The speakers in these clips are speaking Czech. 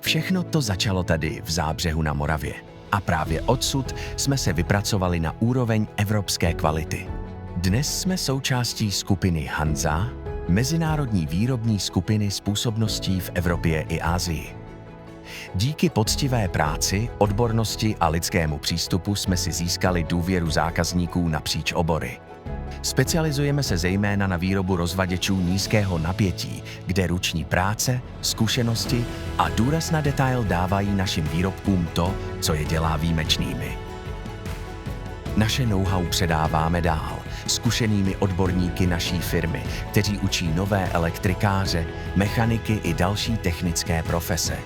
Všechno to začalo tady v Zábřehu na Moravě. A právě odsud jsme se vypracovali na úroveň evropské kvality. Dnes jsme součástí skupiny Hanza, mezinárodní výrobní skupiny s působností v Evropě i Asii. Díky poctivé práci, odbornosti a lidskému přístupu jsme si získali důvěru zákazníků napříč obory. Specializujeme se zejména na výrobu rozvaděčů nízkého napětí, kde ruční práce, zkušenosti a důraz na detail dávají našim výrobkům to, co je dělá výjimečnými. Naše know-how předáváme dál zkušenými odborníky naší firmy, kteří učí nové elektrikáře, mechaniky i další technické profese.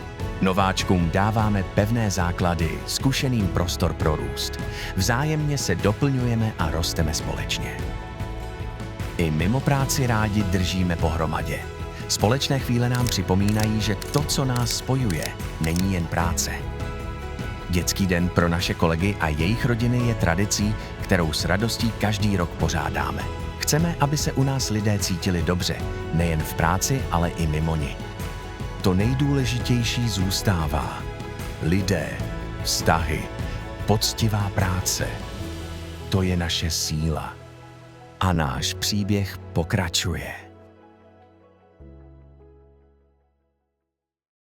Nováčkům dáváme pevné základy, zkušeným prostor pro růst. Vzájemně se doplňujeme a rosteme společně. I mimo práci rádi držíme pohromadě. Společné chvíle nám připomínají, že to, co nás spojuje, není jen práce. Dětský den pro naše kolegy a jejich rodiny je tradicí, kterou s radostí každý rok pořádáme. Chceme, aby se u nás lidé cítili dobře, nejen v práci, ale i mimo ni. To nejdůležitější zůstává. Lidé, vztahy, poctivá práce. To je naše síla. A náš příběh pokračuje.